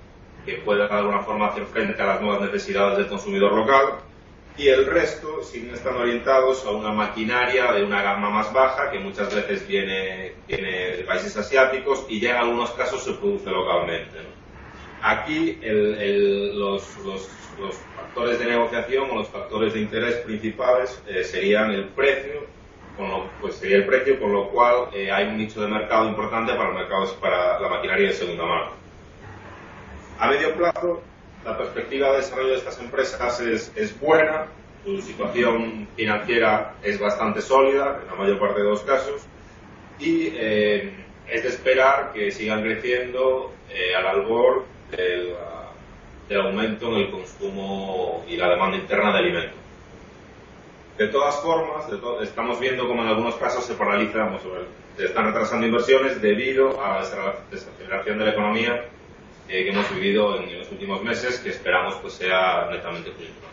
que pueda de alguna forma hacer frente a las nuevas necesidades del consumidor local, y el resto siguen estando orientados a una maquinaria de una gama más baja, que muchas veces viene de países asiáticos y ya en algunos casos se produce localmente, ¿no? Aquí los factores de negociación o los factores de interés principales serían el precio, con lo cual hay un nicho de mercado importante para la maquinaria de segunda mano. A medio plazo, la perspectiva de desarrollo de estas empresas es buena, su situación financiera es bastante sólida en la mayor parte de los casos, y es de esperar que sigan creciendo al albor del aumento en el consumo y la demanda interna de alimentos. De todas formas, estamos viendo como en algunos casos se están retrasando inversiones debido a la desaceleración de la economía que hemos vivido en los últimos meses, que esperamos pues sea netamente positiva.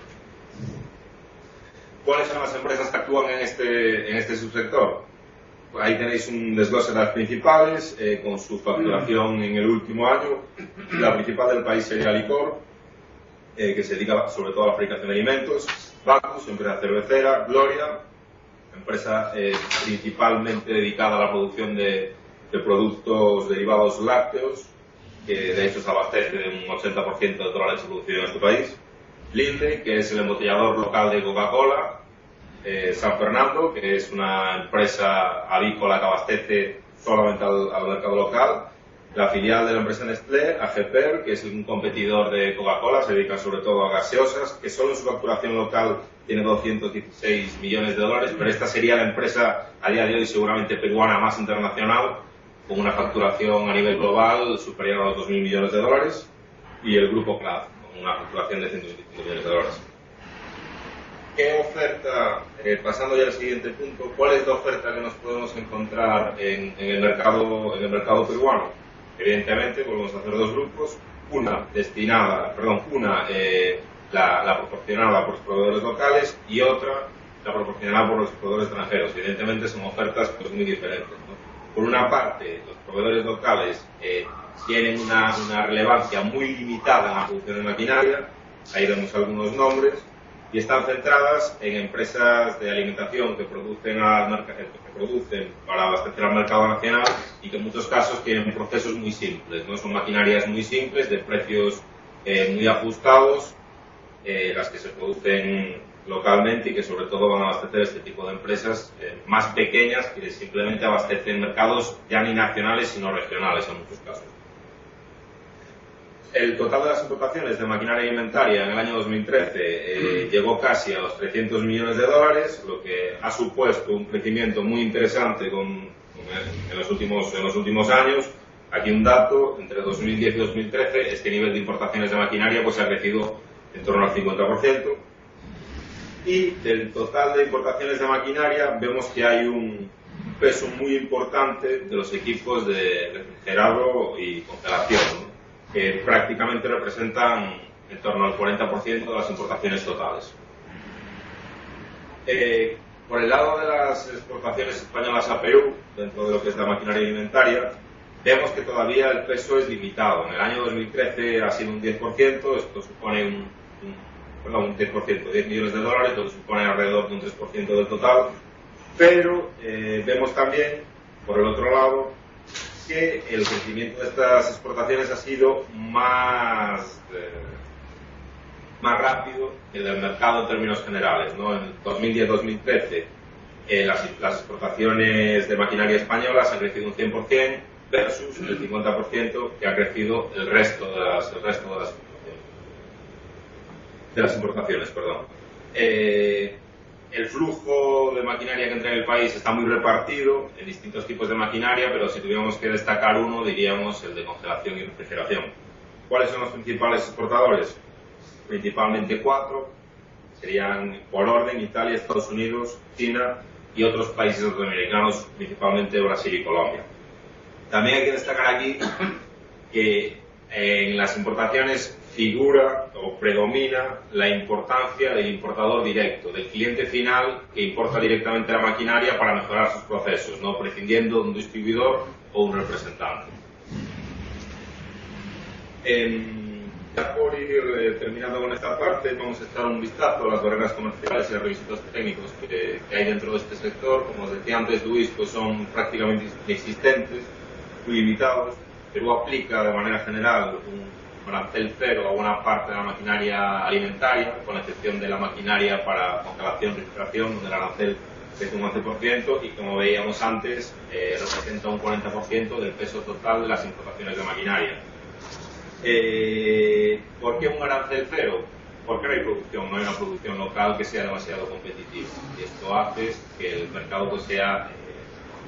¿Cuáles son las empresas que actúan en este subsector? Pues ahí tenéis un desglose de las principales, con su facturación en el último año. La principal del país sería Licor, que se dedica sobre todo a la fabricación de alimentos. Bacus, empresa cervecera. Gloria, empresa principalmente dedicada a la producción de productos derivados lácteos, que de hecho se abastece de un 80% de toda la leche producida en este país. Linde, que es el embotellador local de Coca-Cola. San Fernando, que es una empresa avícola que abastece solamente al mercado local. La filial de la empresa Nestlé, AGPER, que es un competidor de Coca-Cola, se dedica sobre todo a gaseosas, que solo en su facturación local tiene 216 millones de dólares, pero esta sería la empresa a día de hoy seguramente peruana más internacional, con una facturación a nivel global superior a los 2.000 millones de dólares, y el grupo CLAD, con una facturación de 125 millones de dólares. ¿Qué oferta, pasando ya al siguiente punto, cuál es la oferta que nos podemos encontrar en el mercado peruano? Evidentemente, volvemos a hacer dos grupos, la proporcionada por los proveedores locales y otra la proporcionada por los proveedores extranjeros. Evidentemente son ofertas pues muy diferentes, ¿no? Por una parte, los proveedores locales tienen una relevancia muy limitada en la producción de maquinaria, ahí vemos algunos nombres, y están centradas en empresas de alimentación que producen para abastecer al mercado nacional y que en muchos casos tienen procesos muy simples, ¿no? Son maquinarias muy simples, de precios muy ajustados, las que se producen localmente y que sobre todo van a abastecer este tipo de empresas más pequeñas que simplemente abastecen mercados ya ni nacionales sino regionales en muchos casos. El total de las importaciones de maquinaria alimentaria en el año 2013 llegó casi a los 300 millones de dólares, lo que ha supuesto un crecimiento muy interesante en los últimos años. Aquí un dato, entre 2010 y 2013, este nivel de importaciones de maquinaria pues ha crecido en torno al 50%. Y del total de importaciones de maquinaria vemos que hay un peso muy importante de los equipos de refrigerado y congelación, ¿no? que prácticamente representan en torno al 40% de las importaciones totales. Por el lado de las exportaciones españolas a Perú, dentro de lo que es la maquinaria alimentaria, vemos que todavía el peso es limitado. En el año 2013 ha sido un 10%, esto supone un 10%, 10 millones de dólares, lo que supone alrededor de un 3% del total. Pero vemos también, por el otro lado, que el crecimiento de estas exportaciones ha sido más rápido que el del mercado en términos generales, ¿no? En 2010-2013 las exportaciones de maquinaria españolas han crecido un 100% versus el 50% que ha crecido el resto de las importaciones. El flujo de maquinaria que entra en el país está muy repartido en distintos tipos de maquinaria, pero si tuviéramos que destacar uno, diríamos el de congelación y refrigeración. ¿Cuáles son los principales exportadores? Principalmente 4, serían por orden Italia, Estados Unidos, China y otros países norteamericanos, principalmente Brasil y Colombia. También hay que destacar aquí que en las importaciones figura o predomina la importancia del importador directo, del cliente final que importa directamente la maquinaria para mejorar sus procesos, no prescindiendo de un distribuidor o un representante. Ya por ir terminando con esta parte, vamos a echar un vistazo a las barreras comerciales y a los requisitos técnicos que hay dentro de este sector. Como os decía antes, Luis, pues son prácticamente inexistentes, muy limitados. Perú aplica de manera general un arancel cero a buena parte de la maquinaria alimentaria, con excepción de la maquinaria para congelación y refrigeración, donde el arancel es un 11%, y como veíamos antes, representa un 40% del peso total de las importaciones de maquinaria. ¿Por qué un arancel cero? Porque no hay producción, no hay una producción local que sea demasiado competitiva, y esto hace que el mercado pues sea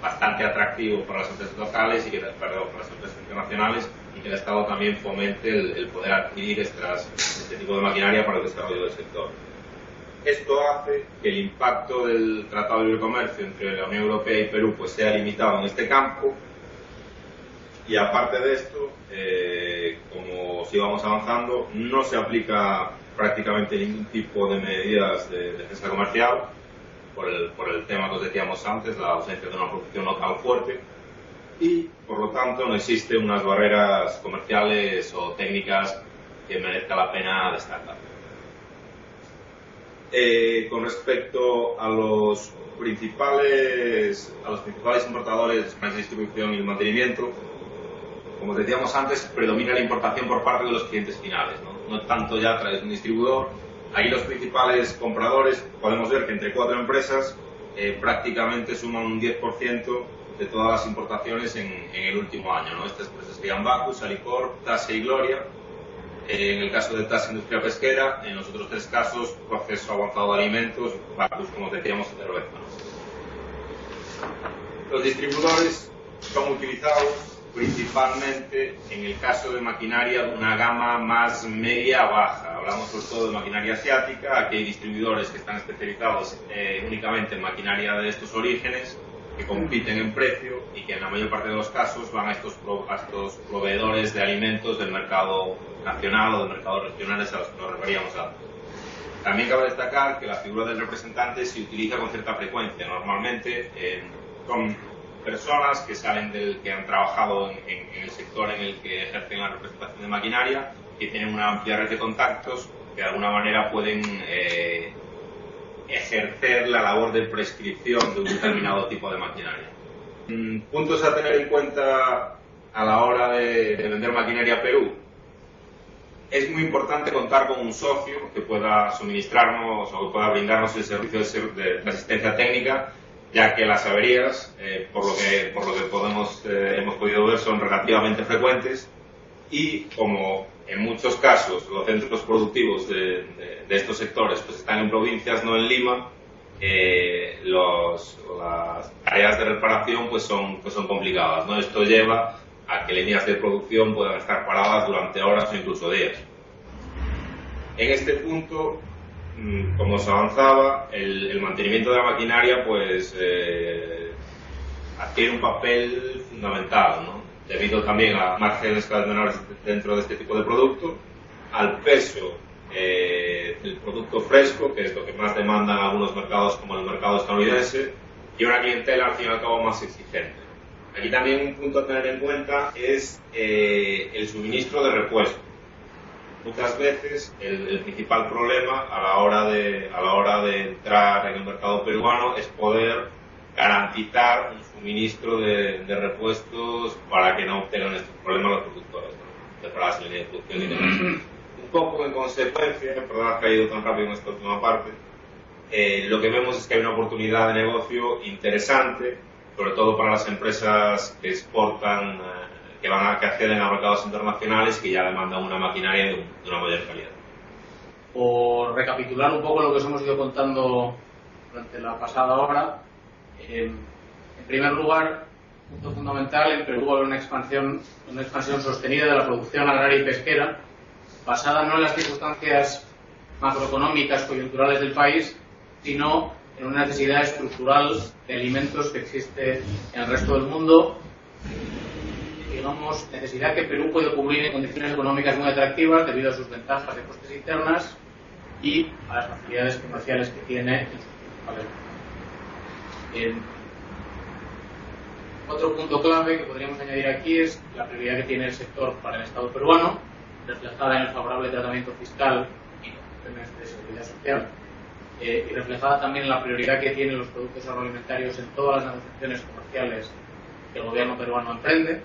bastante atractivo para las empresas locales y para las empresas internacionales, y que el Estado también fomente el poder adquirir este tipo de maquinaria para el desarrollo del sector. Esto hace que el impacto del Tratado de Libre Comercio entre la Unión Europea y Perú pues sea limitado en este campo, y aparte de esto, como si vamos avanzando, no se aplica prácticamente ningún tipo de medidas de defensa comercial por el tema que os decíamos antes, la ausencia de una producción local fuerte, y por lo tanto no existen unas barreras comerciales o técnicas que merezca la pena destacar. Con respecto a los principales importadores de distribución y mantenimiento, como os decíamos antes, predomina la importación por parte de los clientes finales, no tanto ya a través de un distribuidor. Ahí los principales compradores, podemos ver que entre 4 empresas prácticamente suman un 10% de todas las importaciones en el último año, ¿no? Estas empresas serían Bacus, Alicorp, TASE y Gloria. En el caso de TASE, Industria Pesquera; en los otros 3 casos, Proceso Avanzado de Alimentos, Bacus, como decíamos, cerveza. Los distribuidores son utilizados principalmente en el caso de maquinaria de una gama más media-baja. Hablamos sobre todo de maquinaria asiática. Aquí hay distribuidores que están especializados únicamente en maquinaria de estos orígenes, que compiten en precio y que en la mayor parte de los casos van a estos proveedores de alimentos del mercado nacional o del mercado regionales a los que nos referíamos antes. También cabe destacar que la figura del representante se utiliza con cierta frecuencia. Normalmente son personas que han trabajado en el sector en el que ejercen la representación de maquinaria, que tienen una amplia red de contactos, que de alguna manera pueden ejercer la labor de prescripción de un determinado tipo de maquinaria. Puntos a tener en cuenta a la hora de vender maquinaria a Perú. Es muy importante contar con un socio que pueda suministrarnos o que pueda brindarnos el servicio de asistencia técnica, ya que las averías, por lo que hemos podido ver, son relativamente frecuentes, y como en muchos casos los centros productivos de estos sectores pues están en provincias, no en Lima, las tareas de reparación pues son complicadas, ¿no? Esto lleva a que líneas de producción puedan estar paradas durante horas o incluso días. En este punto, como se avanzaba, el mantenimiento de la maquinaria pues adquiere un papel fundamental, ¿no? debido también a márgenes cada vez menores dentro de este tipo de producto, al peso del producto fresco, que es lo que más demandan algunos mercados como el mercado estadounidense, y una clientela al fin y al cabo más exigente. Aquí también un punto a tener en cuenta es el suministro de repuesto. Muchas veces el principal problema a la hora de entrar en el mercado peruano es poder garantizar un suministro de repuestos para que no tengan estos problemas los productores, ¿no? Para las líneas de producción y demás. Un poco en consecuencia, perdón que ha ido tan rápido en esta última parte, lo que vemos es que hay una oportunidad de negocio interesante, sobre todo para las empresas que exportan, que acceden a mercados internacionales y que ya demandan una maquinaria de una mayor calidad. Por recapitular un poco lo que os hemos ido contando durante la pasada hora, en primer lugar, punto fundamental, en Perú va a haber una expansión sostenida de la producción agraria y pesquera, basada no en las circunstancias macroeconómicas coyunturales del país, sino en una necesidad estructural de alimentos que existe en el resto del mundo, digamos, necesidad que Perú puede cubrir en condiciones económicas muy atractivas debido a sus ventajas de costes internas y a las facilidades comerciales que tiene en sus principales mercados. Otro punto clave que podríamos añadir aquí es la prioridad que tiene el sector para el Estado peruano, reflejada en el favorable tratamiento fiscal y condiciones de seguridad social, y reflejada también en la prioridad que tienen los productos agroalimentarios en todas las negociaciones comerciales que el gobierno peruano emprende.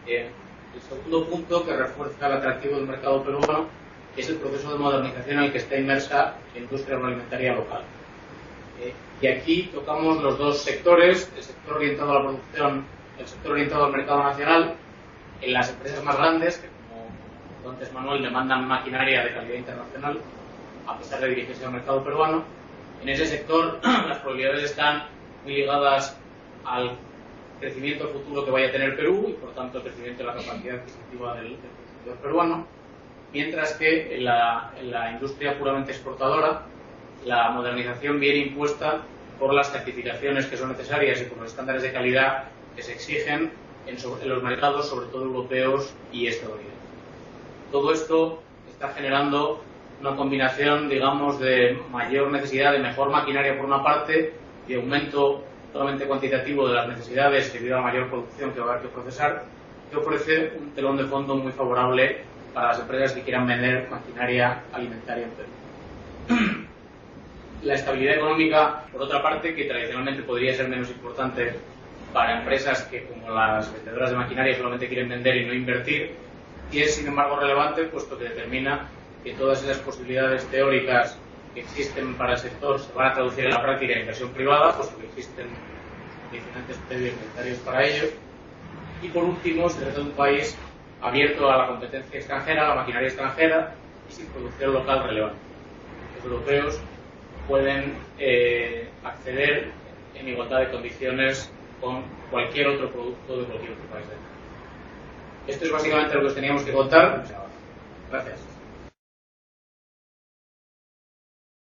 El segundo punto que refuerza el atractivo del mercado peruano es el proceso de modernización en el que está inmersa la industria agroalimentaria local. Y aquí tocamos los dos sectores, el sector orientado a la producción, el sector orientado al mercado nacional, en las empresas más grandes, que como antes Manuel demandan maquinaria de calidad internacional, a pesar de dirigirse al mercado peruano. En ese sector las probabilidades están muy ligadas al crecimiento futuro que vaya a tener Perú y por tanto el crecimiento de la capacidad adquisitiva del consumidor peruano, mientras que en la industria puramente exportadora la modernización viene impuesta por las certificaciones que son necesarias y por los estándares de calidad que se exigen en los mercados, sobre todo europeos y estadounidenses. Todo esto está generando una combinación, digamos, de mayor necesidad de mejor maquinaria por una parte y aumento totalmente cuantitativo de las necesidades debido a la mayor producción que va a haber que procesar, que ofrece un telón de fondo muy favorable para las empresas que quieran vender maquinaria alimentaria en Perú. La estabilidad económica, por otra parte, que tradicionalmente podría ser menos importante para empresas que, como las vendedoras de maquinaria, solamente quieren vender y no invertir, y es, sin embargo, relevante, puesto que determina que todas esas posibilidades teóricas que existen para el sector se van a traducir en la práctica en inversión privada, puesto que existen condicionantes previos necesarios para ello. Y por último, se trata de un país abierto a la competencia extranjera, a la maquinaria extranjera y sin producción local relevante. Los europeos pueden acceder en igualdad de condiciones con cualquier otro producto de cualquier otro país del mundo. Esto es básicamente lo que os teníamos que contar. Gracias.